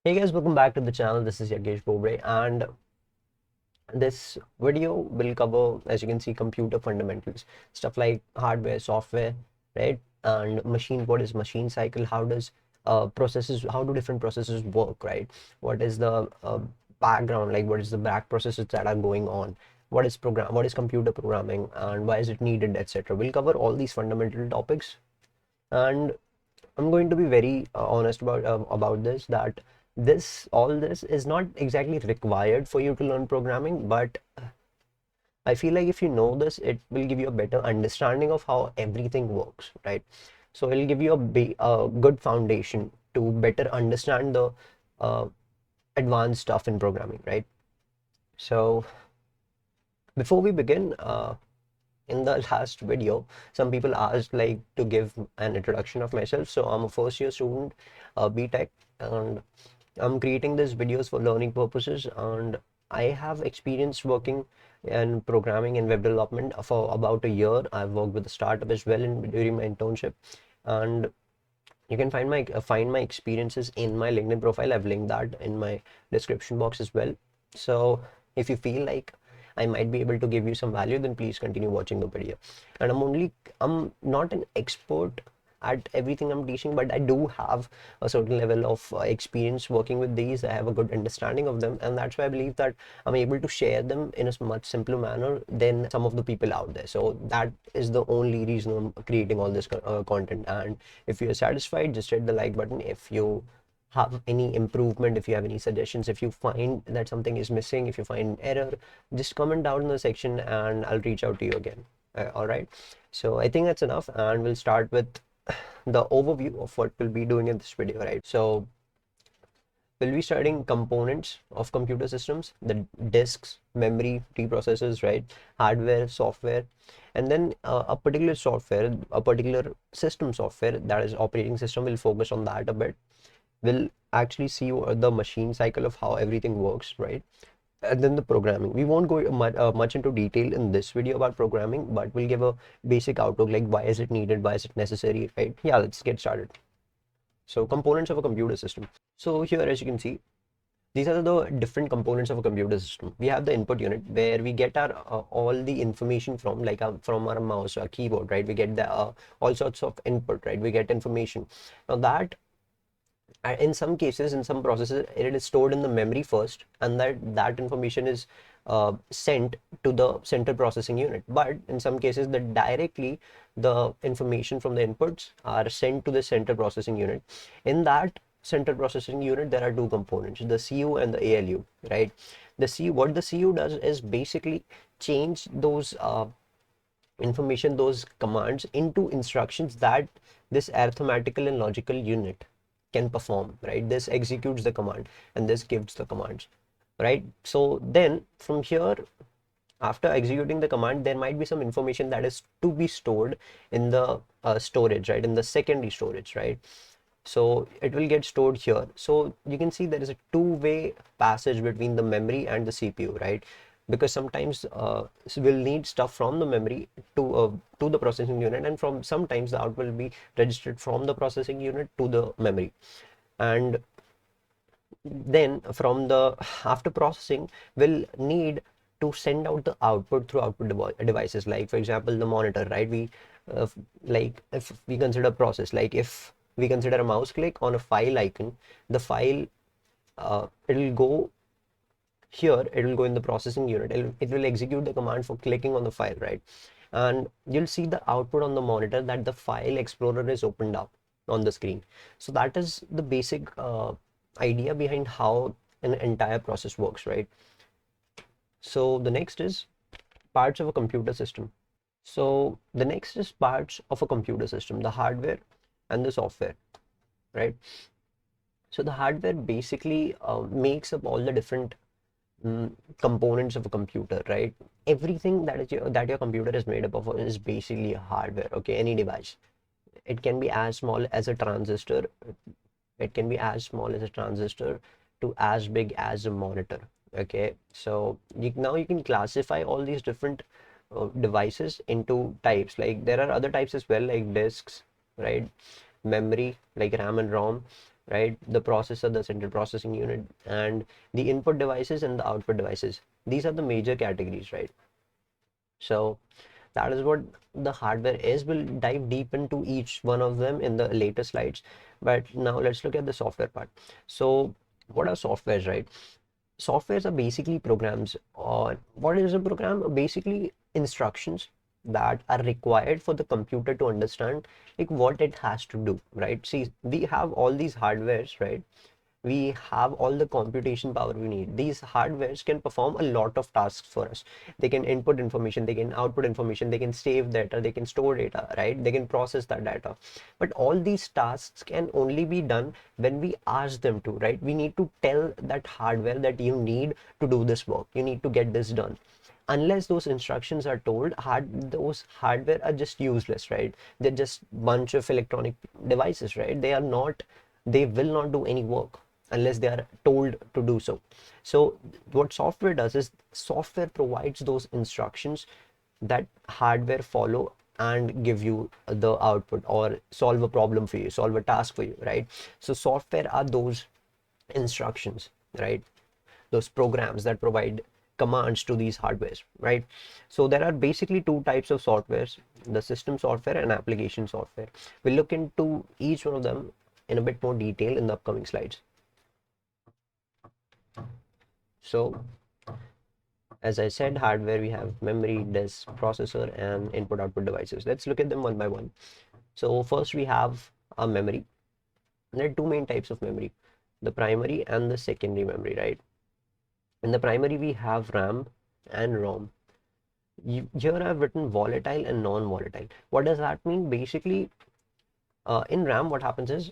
Hey guys, welcome back to the channel. This is Yagesh Bobre, and this video will cover, as you can see, computer fundamentals, stuff like hardware, software, right? And machine, what is machine cycle? How does how do different processes work, right? What is the background, like what is the back processes that are going on? What is computer programming, and why is it needed, etc. We'll cover all these fundamental topics, and I'm going to be very honest about this, that all this is not exactly required for you to learn programming, but I feel like if you know this, it will give you a better understanding of how everything works, right? So it'll give you a good foundation to better understand the uh, advanced stuff in programming, right? So before we begin, in the last video, some people asked like to give an introduction of myself. So I'm a first year student, BTech, and I'm creating these videos for learning purposes. And I have experience working in programming and web development for about a year. I've worked with a startup as well during my internship, and you can find my experiences in my LinkedIn profile. I've linked that in my description box as well. So if you feel like I might be able to give you some value, then please continue watching the video. And I'm not an expert at everything I'm teaching, but I do have a certain level of experience working with these. I have a good understanding of them, and that's why I believe that I'm able to share them in a much simpler manner than some of the people out there. So that is the only reason I'm creating all this content. And if you're satisfied, just hit the like button. If you have any improvement, if you have any suggestions, if you find that something is missing, if you find error, just comment down in the section and I'll reach out to you again. All right. So I think that's enough, and we'll start with the overview of what we'll be doing in this video, right? So we'll be studying components of computer systems, the disks, memory, preprocessors, right? Hardware, software, and then a particular software, a particular system software, that is operating system. We'll focus on that a bit. We'll actually see the machine cycle of how everything works, right? And then the programming. We won't go much into detail in this video about programming, but we'll give a basic outlook, like why is it needed, why is it necessary, right? Yeah, let's get started. So components of a computer system. So here, as you can see, these are the different components of a computer system. We have the input unit, where we get our all the information from, like from our mouse or keyboard, right? We get the all sorts of input, right? We get information. Now that in some cases, in some processes, it is stored in the memory first, and that information is sent to the central processing unit. But in some cases, the information from the inputs are sent to the central processing unit. In that central processing unit, there are two components, the CU and the ALU, right? What the CU does is basically change those information, those commands, into instructions that this arithmetical and logical unit can perform, right? This executes the command and this gives the commands, right? So then from here, after executing the command, there might be some information that is to be stored in the storage, right? In the secondary storage, right? So it will get stored here. So you can see there is a two-way passage between the memory and the CPU, right? Because sometimes so we'll need stuff from the memory to the processing unit, and from sometimes the output will be registered from the processing unit to the memory. And then from the after processing, we'll need to send out the output through devices, like for example the monitor, right? Uh, like if we consider process, like if we consider a mouse click on a file icon, the file it'll go here, it will go in the processing unit. It will execute the command for clicking on the file, right? And you'll see the output on the monitor that the file explorer is opened up on the screen. So that is the basic idea behind how an entire process works, right? So the next is parts of a computer system. So the next is parts of a computer system, the hardware and the software, right? So the hardware basically makes up all the different components of a computer, right? Everything that your computer is made up of is basically hardware. Okay, any device. It can be as small as a transistor. It can be as small as a transistor to as big as a monitor. Okay, so now you can classify all these different devices into types. Like there are other types as well, like disks, right? Memory, like RAM and ROM. right? The processor, the central processing unit, and the input devices and the output devices. These are the major categories, right? So that is what the hardware is. We'll dive deep into each one of them in the later slides, but now let's look at the software part. So what are softwares, right? Softwares are basically programs, or what is a program? Basically instructions that are required for the computer to understand like what it has to do, right? See, we have all these hardwares, right? We have all the computation power we need. These hardwares can perform a lot of tasks for us. They can input information, they can output information, they can save data, they can store data, right? They can process that data. But all these tasks can only be done when we ask them to, right? We need to tell that hardware that you need to do this work, you need to get this done. Unless those instructions are told, those hardware are just useless, right? They're just bunch of electronic devices, right? They will not do any work unless they are told to do so. So what software does is software provides those instructions that hardware follow and give you the output, or solve a problem for you, solve a task for you, right? So software are those instructions, right? Those programs that provide commands to these hardwares, right? So there are basically two types of softwares: the system software and application software. We'll look into each one of them in a bit more detail in the upcoming slides. So as I said, hardware, we have memory, disk, processor, and input output devices. Let's look at them one by one. So first we have a memory. There are two main types of memory: the primary and the secondary memory, right? In the primary we have RAM and ROM. Here I've written volatile and non-volatile. What does that mean? Basically, in RAM, what happens is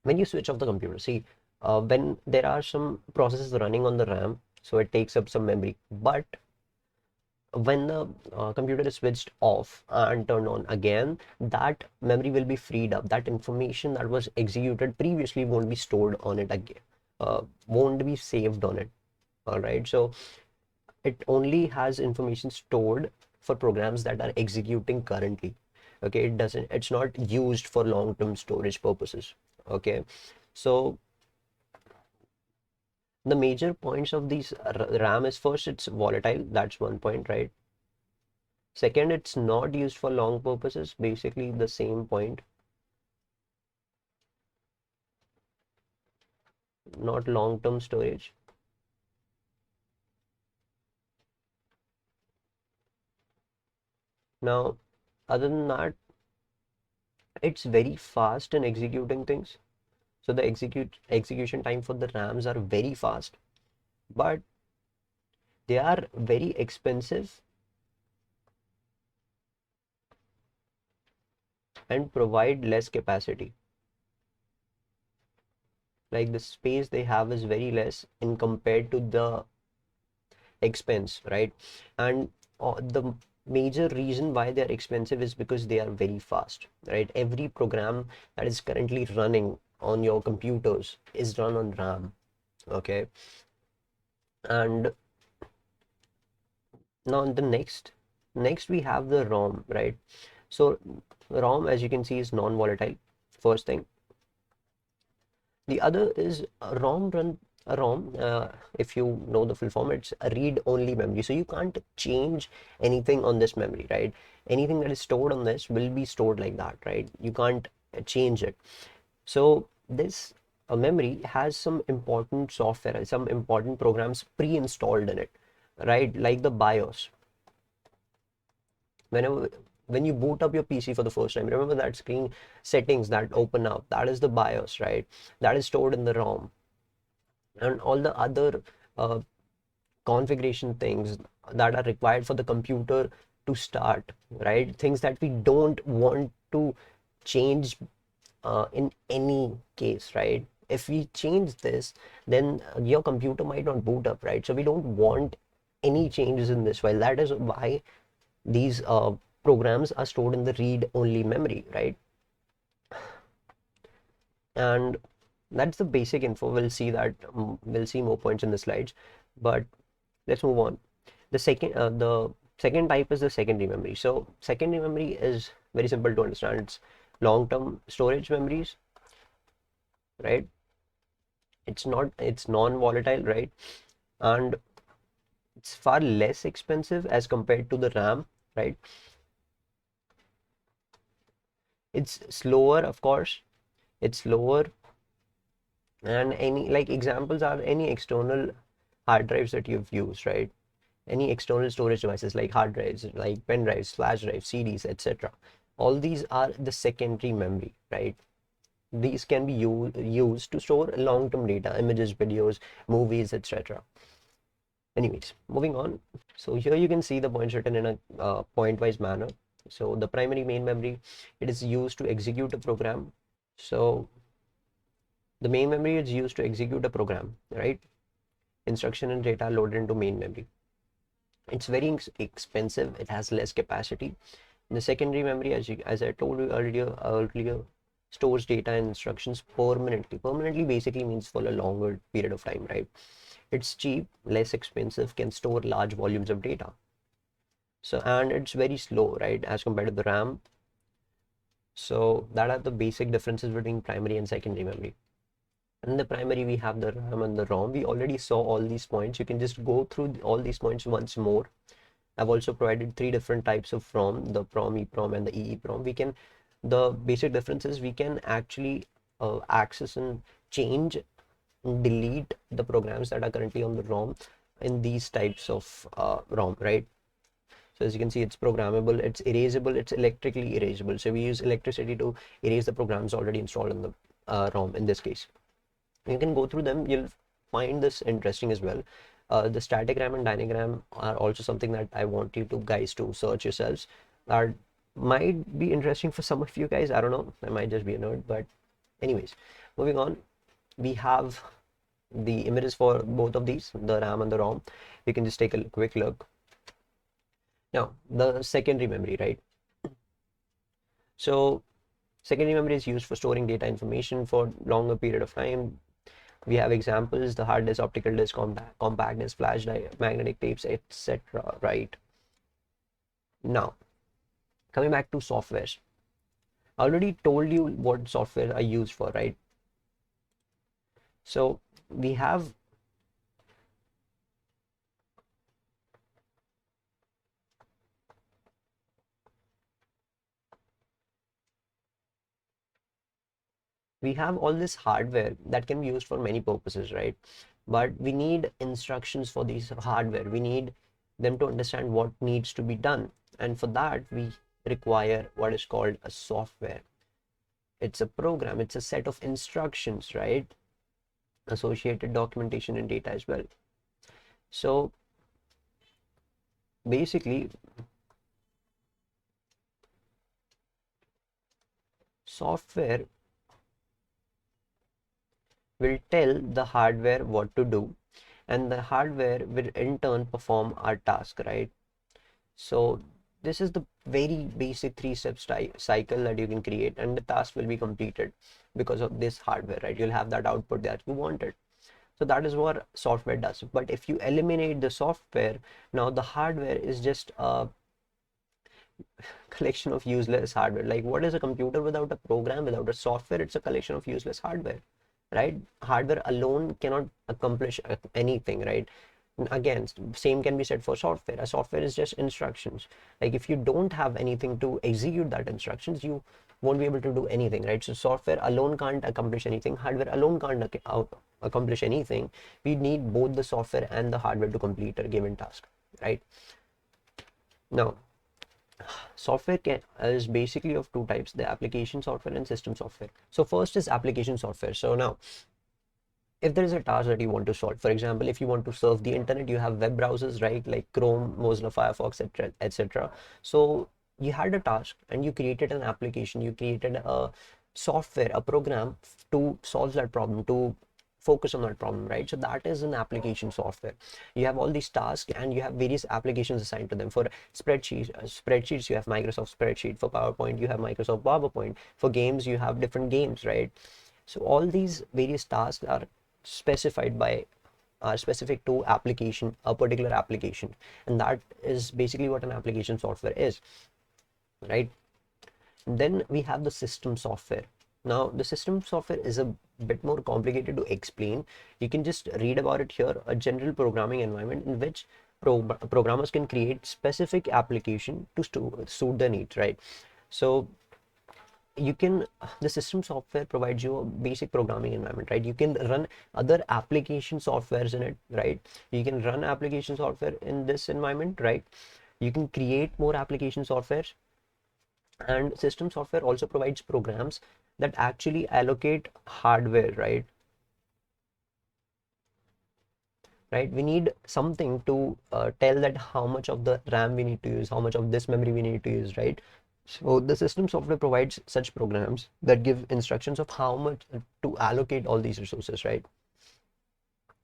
when you switch off the computer, see, when there are some processes running on the RAM, so it takes up some memory. But when the computer is switched off and turned on again, that memory will be freed up. That information that was executed previously won't be stored on it again, won't be saved on it. All right, so it only has information stored for programs that are executing currently. Okay, it's not used for long-term storage purposes. Okay, so the major points of these RAM is, first, it's volatile. That's one point, right? Second, it's not used for long purposes. Basically the same point. Not long-term storage. Now, other than that, it's very fast in executing things. So the execution time for the RAMs are very fast, but they are very expensive and provide less capacity. Like the space they have is very less in compared to the expense, right? And the major reason why they're expensive is because they are very fast, right? Every program that is currently running on your computers is run on RAM. Okay, and now the next we have the ROM, right? So ROM, as you can see, is non-volatile, first thing. The other is a ROM. If you know the full form, it's a read-only memory. So you can't change anything on this memory, right? Anything that is stored on this will be stored like that, right? You can't change it. So this memory has some important software, some important programs pre-installed in it, right? Like the BIOS. Whenever when you boot up your PC for the first time, remember that screen settings that open up, that is the BIOS, right? That is stored in the ROM. And all the other uh, configuration things that are required for the computer to start, right? Things that we don't want to change in any case, right? If we change this, then your computer might not boot up, right? So we don't want any changes in this file. That is why these programs are stored in the read-only memory, right? And that's the basic info. We'll see that we'll see more points in the slides, but let's move on. The second type is the secondary memory. So secondary memory is very simple to understand. It's long-term storage memories. right? It's non-volatile, right? And it's far less expensive as compared to the RAM, right? It's slower, of course. It's slower, and any like examples are any external hard drives that you've used, right? Any external storage devices like hard drives, like pen drives, flash drives, CDs, etc. All these are the secondary memory, right? These can be used to store long-term data, images, videos, movies, etc. Anyways, moving on. So here you can see the points written in a point-wise manner. So the primary main memory, it is used to execute a program. So the main memory is used to execute a program, right? Instruction and data loaded into main memory. It's very expensive. It has less capacity. The secondary memory, as I told you earlier, stores data and instructions permanently. Permanently basically means for a longer period of time, right? It's cheap, less expensive, can store large volumes of data. So, and it's very slow, right, as compared to the RAM. So that are the basic differences between primary and secondary memory. In the primary, we have the RAM and the ROM. We already saw all these points. You can just go through all these points once more. I've also provided three different types of ROM, the PROM, EEPROM, and the EEPROM. The basic difference is we can actually access and change and delete the programs that are currently on the ROM in these types of ROM, right? So as you can see, it's programmable, it's erasable, it's electrically erasable. So we use electricity to erase the programs already installed in the ROM in this case. You can go through them. You'll find this interesting as well. The static RAM and dynamic are also something that I want you to guys to search yourselves. Are might be interesting for some of you guys. I don't know. I might just be a nerd, but anyways, moving on. We have the images for both of these, the RAM and the ROM. You can just take a quick look. Now, the secondary memory, right? So secondary memory is used for storing data information for longer period of time. We have examples: the hard disk, optical disk, compact disk, flash drive, magnetic tapes, etc. Right? Now, coming back to software. I already told you what software are used for, right? So we have all this hardware that can be used for many purposes, right? But we need instructions for these hardware. We need them to understand what needs to be done, and for that we require what is called a software. It's a program, it's a set of instructions, right? Associated documentation and data as well. So basically, software will tell the hardware what to do, and the hardware will in turn perform our task, right? So this is the very basic three-step cycle that you can create, and the task will be completed because of this hardware, right? You'll have that output that you wanted. So that is what software does. But if you eliminate the software, now the hardware is just a collection of useless hardware. Like, what is a computer without a program, without a software? It's a collection of useless hardware, right? Hardware alone cannot accomplish anything, right? Again, same can be said for software. A software is just instructions. Like, if you don't have anything to execute that instructions, you won't be able to do anything, right? So software alone can't accomplish anything, hardware alone can't accomplish anything. We need both the software and the hardware to complete a given task, right? Now, is basically of two types: the application software and system software. So first is application software. So now, if there is a task that you want to solve, for example, if you want to surf the internet, you have web browsers, right? Like Chrome, Mozilla Firefox, etc., etc. So you had a task and you created an application, you created a software, a program to solve that problem, to focus on that problem, right? So that is an application software. You have all these tasks and you have various applications assigned to them. For spreadsheets, you have Microsoft Spreadsheet. For PowerPoint, you have Microsoft PowerPoint. For games, you have different games, right? So all these various tasks specified by are specific to application, a particular application, and that is basically what an application software is, right? Then we have the system software. Now, the system software is a bit more complicated to explain. You can just read about it here, a general programming environment in which programmers can create specific application to suit their needs, right? So you can, the system software provides you a basic programming environment, right? You can run other application softwares in it, right? You can run application software in this environment, right? You can create more application softwares, and system software also provides programs that actually allocate hardware, right? We need something to tell that how much of the RAM we need to use, how much of this memory we need to use, right? So the system software provides such programs that give instructions of how much to allocate all these resources, right?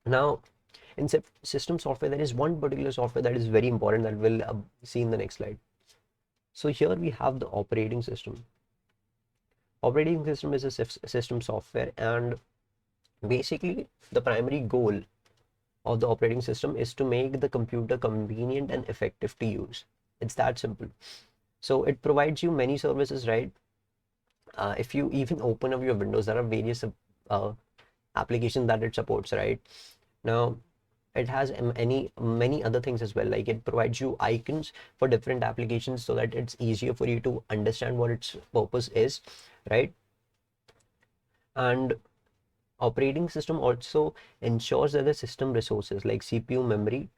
Now, in system software, there is one particular software that is very important that we'll see in the next slide. So here we have the operating system. Operating system is a system software, and basically the primary goal of the operating system is to make the computer convenient and effective to use. It's that simple. So it provides you many services, right? If you even open up your Windows, there are various uh, applications that it supports, right? Now, it has many other things as well. Like, it provides you icons for different applications so that it's easier for you to understand what its purpose is, right? And operating system also ensures that the system resources like CPU, memory,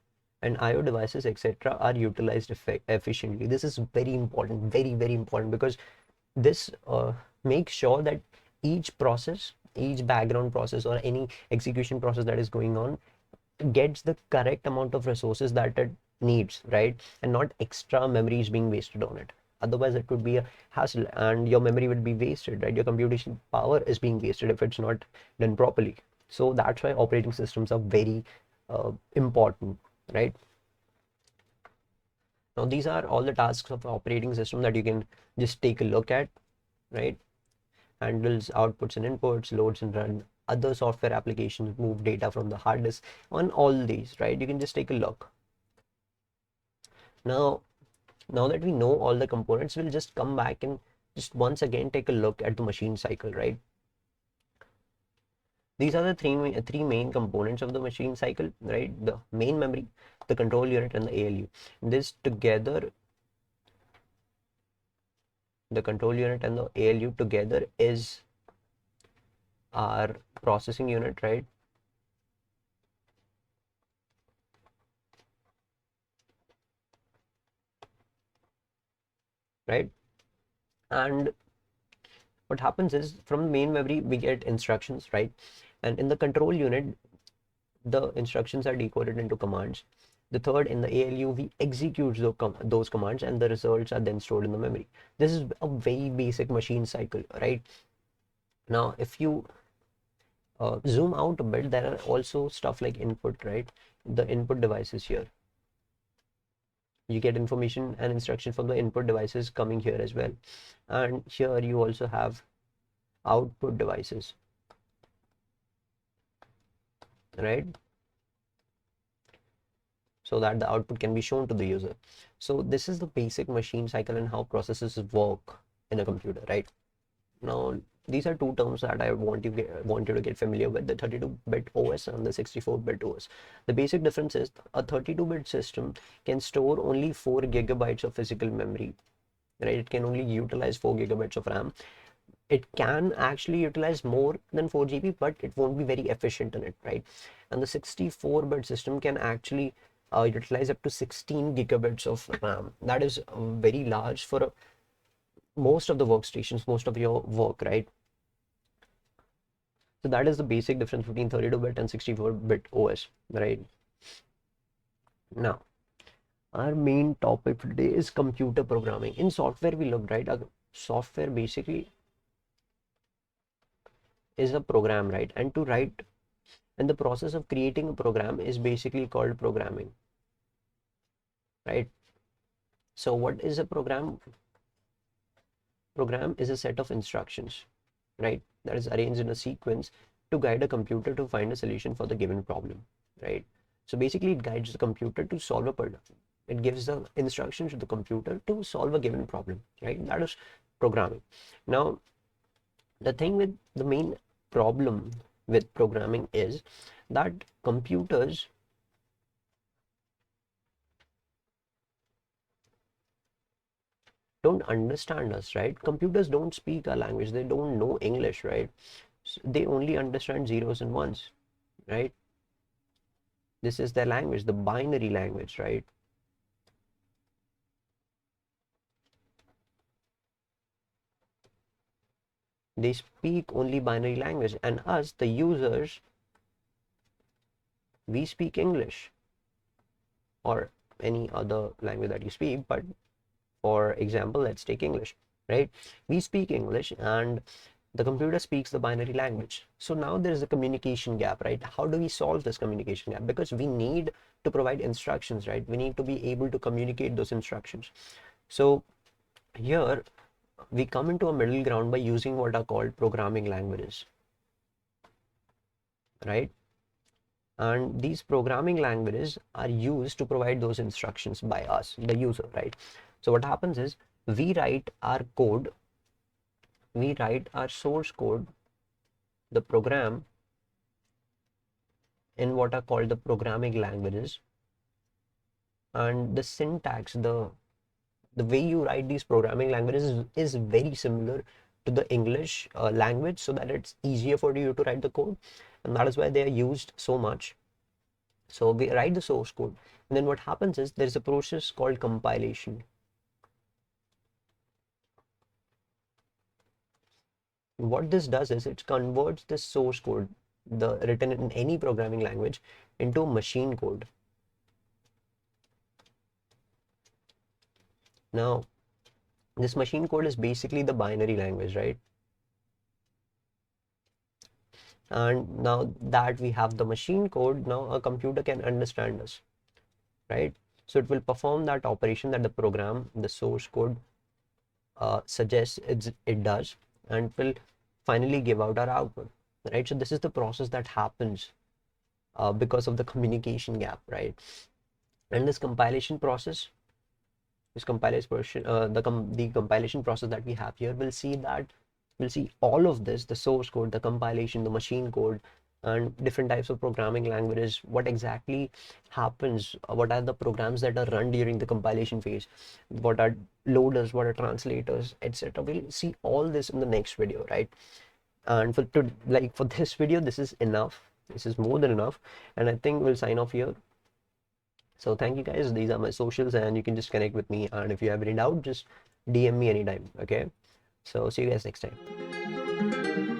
and IO devices, etc., are utilized efficiently. This is very important, very important, because this makes sure that each process, each background process, or any execution process that is going on gets the correct amount of resources that it needs, right? And not extra memory is being wasted on it. Otherwise, it could be a hassle and your memory would be wasted, right? Your computation power is being wasted if it's not done properly. So that's why operating systems are very important, right? Now, these are all the tasks of operating system that you can just take a look at, right? Handles outputs and inputs, loads and run other software applications, move data from the hard disk, on all these, right? You can just take a look. Now, that we know all the components, we'll just come back and just once again take a look at the machine cycle, right? These are the three main components of the machine cycle, right? The main memory, the control unit, and the ALU. This together, the control unit and the ALU together is our processing unit, right? Right? And what happens is, from the main memory we get instructions, right? And in the control unit, the instructions are decoded into commands. The third, in the ALU, we execute those commands, and the results are then stored in the memory. This is a very basic machine cycle, right? Now, if you zoom out a bit, there are also stuff like input, right? The input devices here, you get information and instruction from the input devices coming here as well. And here you also have output devices, right? So that the output can be shown to the user. So this is the basic machine cycle and how processes work in a computer, right? Now, these are two terms that I want you to get familiar with: the 32-bit OS and the 64-bit OS. The basic difference is a 32-bit system can store only 4 gigabytes of physical memory, right? It can only utilize 4 gigabytes of RAM. It can actually utilize more than 4 GB, but it won't be very efficient in it, right? And the 64-bit system can actually utilize up to 16 gigabytes of RAM. That is very large for most of the workstations, most of your work, right? So that is the basic difference between 32-bit and 64-bit OS, right? Now, our main topic for today is computer programming. In software, we looked, right? Software basically is a program, right? And to write, and the process of creating a program is basically called programming, right? So what is a program? Program is a set of instructions, right, that is arranged in a sequence to guide a computer to find a solution for the given problem, right? So basically it guides the computer to solve a problem. It gives the instructions to the computer to solve a given problem, right? That is programming. Now, The thing with the main problem with programming is that computers don't understand us, right? Computers don't speak our language, they don't know English, right? They only understand zeros and ones, right? This is their language, the binary language, right? They speak only binary language, and us, the users, we speak English or any other language that you speak. But for example, let's take English, right? We speak English and the computer speaks the binary language. So now there is a communication gap, right? How do we solve this communication gap? Because we need to provide instructions, right? We need to be able to communicate those instructions. So here we come into a middle ground by using what are called programming languages, right? And these programming languages are used to provide those instructions by us, the user, right? So what happens is we write our code, we write our source code, the program, in what are called the programming languages, and the syntax, the way you write these programming languages is very similar to the English language, so that it's easier for you to write the code, and that is why they are used so much. So we write the source code, and then what happens is there is a process called compilation. What this does is it converts this source code, the written in any programming language, into machine code. Now this machine code is basically the binary language, right? And now that we have the machine code, now a computer can understand us, right? So it will perform that operation that the program, the source code suggests it does, and will finally give out our output, right? So this is the process that happens because of the communication gap, right? And this compilation process, this compilation the compilation process that we have here, we'll see all of this, the source code, the compilation, the machine code, and different types of programming languages, what exactly happens, what are the programs that are run during the compilation phase, what are loaders, what are translators, etc. We'll see all this in the next video, right? And for this video, this is enough, this is more than enough, and I think we'll sign off here. So thank you guys. These are my socials, and you can just connect with me. And if you have any doubt, just DM me anytime. Okay. So see you guys next time.